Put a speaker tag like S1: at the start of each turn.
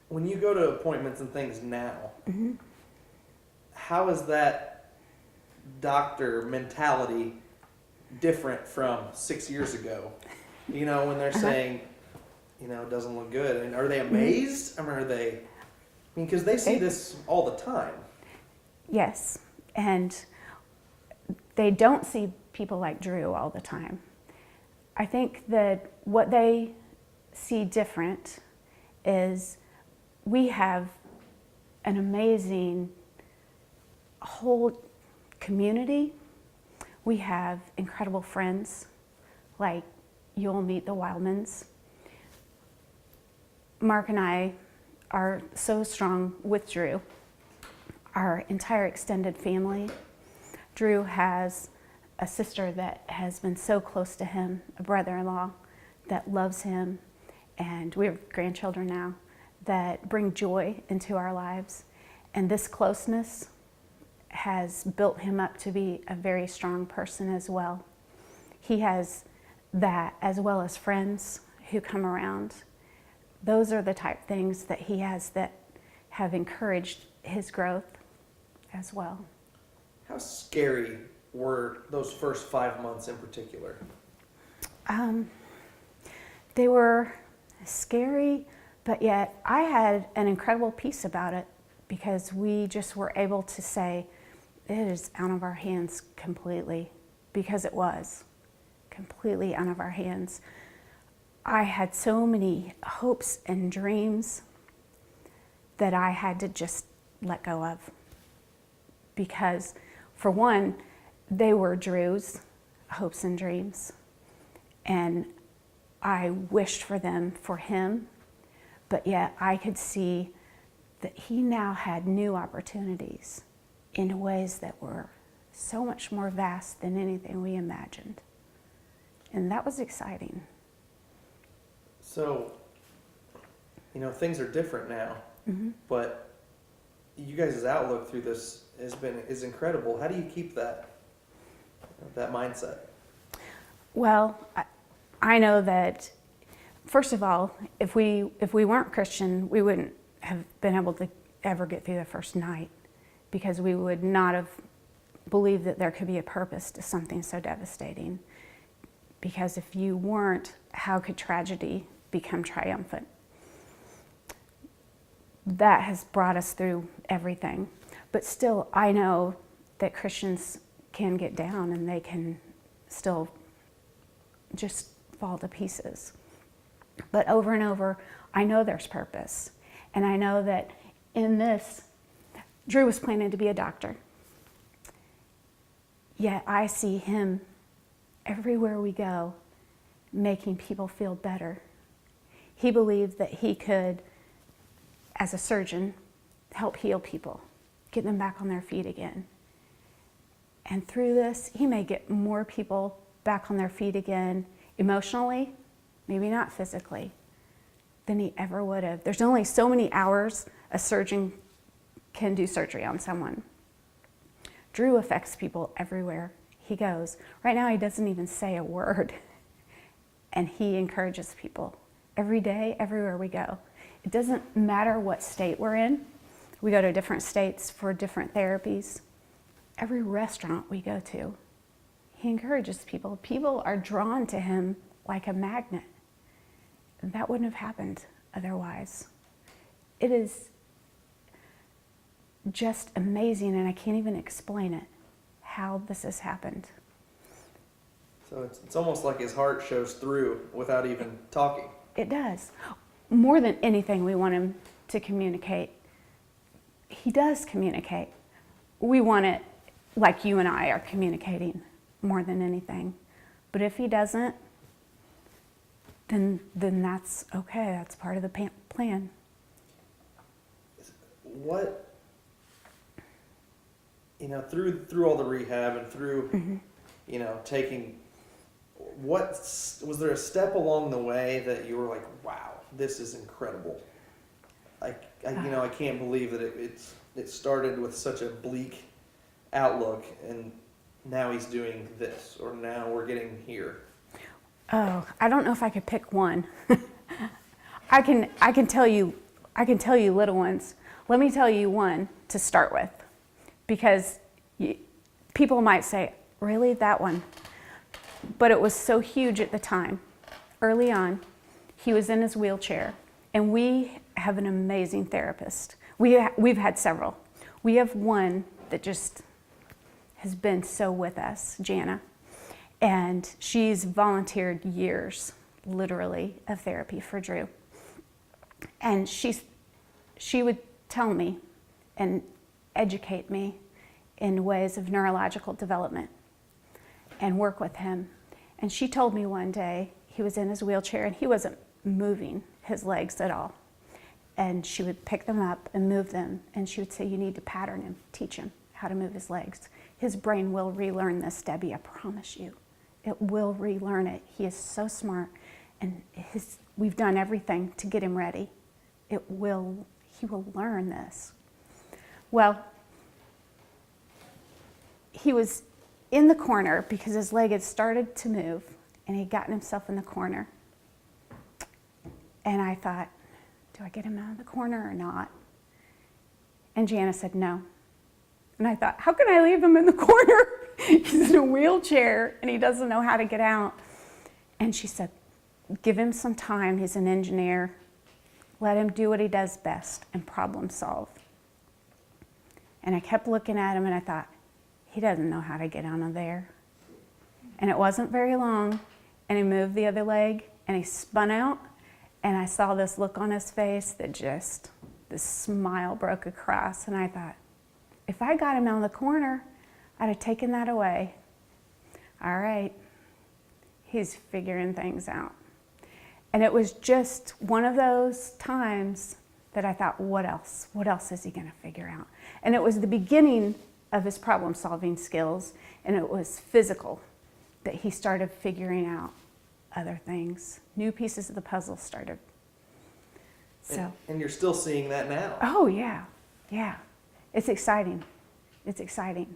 S1: when you go to appointments and things now, how is that doctor mentality different from 6 years ago? You know, when they're saying, you know, it doesn't look good. And are they amazed? I mean, are they, I mean, because they see this all the time.
S2: Yes, and they don't see people like Drew all the time. I think that what they see different is we have an amazing whole community. We have incredible friends, like you'll meet the Wildmans. Mark and I are so strong with Drew. Our entire extended family. Drew has a sister that has been so close to him, a brother-in-law that loves him, and we have grandchildren now that bring joy into our lives. And this closeness has built him up to be a very strong person as well. He has that, as well as friends who come around. Those are the type of things that he has that have encouraged his growth as well.
S1: How scary were those first 5 months in particular?
S2: They were scary, but yet I had an incredible peace about it because we just were able to say it is out of our hands completely, because it was completely out of our hands. I had so many hopes and dreams that I had to just let go of, because for one, they were Drew's hopes and dreams, and I wished for them for him, but yet I could see that he now had new opportunities in ways that were so much more vast than anything we imagined. And that was exciting.
S1: So, you know, things are different now, but you guys' outlook through this is incredible. How do you keep that mindset?
S2: Well, I know that, first of all, if we weren't Christian, we wouldn't have been able to ever get through the first night, because we would not have believed that there could be a purpose to something so devastating. Because if you weren't, how could tragedy become triumphant? That has brought us through everything. But still, I know that Christians can get down and they can still just fall to pieces. But over and over, I know there's purpose. And I know that in this, Drew was planning to be a doctor. Yet I see him everywhere we go, making people feel better. He believed that he could, as a surgeon, help heal people, get them back on their feet again. And through this, he may get more people back on their feet again, emotionally, maybe not physically, than he ever would have. There's only so many hours a surgeon can do surgery on someone. Drew affects people everywhere he goes. Right now, he doesn't even say a word, and he encourages people every day, everywhere we go. It doesn't matter what state we're in. We go to different states for different therapies. Every restaurant we go to, he encourages people. People are drawn to him like a magnet. And that wouldn't have happened otherwise. It is just amazing, and I can't even explain it, how this has happened.
S1: So it's almost like his heart shows through without even talking.
S2: It does. More than anything, we want him to communicate. He does communicate. We want it like you and I are communicating more than anything. But if he doesn't, then that's okay. That's part of the plan.
S1: What, you know, through all the rehab and through, you know, was there a step along the way that you were like, wow, this is incredible? You know, I can't believe that it started with such a bleak outlook, and now he's doing this, or now we're getting here.
S2: Oh, I don't know if I could pick one. I can tell you, I can tell you little ones. Let me tell you one to start with, because people might say, really, that one? But it was so huge at the time. Early on, he was in his wheelchair, and we have an amazing therapist. We've had several. We have one that just has been so with us, Jana, and she's volunteered years, literally, of therapy for Drew. And she would tell me and educate me in ways of neurological development and work with him. And she told me one day, he was in his wheelchair and he wasn't moving his legs at all. And she would pick them up and move them, and she would say, you need to pattern him, teach him how to move his legs. His brain will relearn this, Debbie, I promise you. It will relearn it. He is so smart, and we've done everything to get him ready. He will learn this. Well, he was in the corner because his leg had started to move, and he'd gotten himself in the corner. And I thought, do I get him out of the corner or not? And Jana said no. And I thought, how can I leave him in the corner? He's in a wheelchair and he doesn't know how to get out. And she said, give him some time. He's an engineer. Let him do what he does best and problem solve. And I kept looking at him and I thought, he doesn't know how to get out of there. And it wasn't very long, and he moved the other leg and he spun out, and I saw this look on his face that just, this smile broke across, and I thought, if I got him out of the corner, I'd have taken that away. All right, he's figuring things out. And it was just one of those times that I thought, what else? What else is he gonna figure out? And it was the beginning of his problem-solving skills, and it was physical that he started figuring out other things. New pieces of the puzzle started. So.
S1: And you're still seeing that now.
S2: Oh yeah, yeah. It's exciting. It's exciting.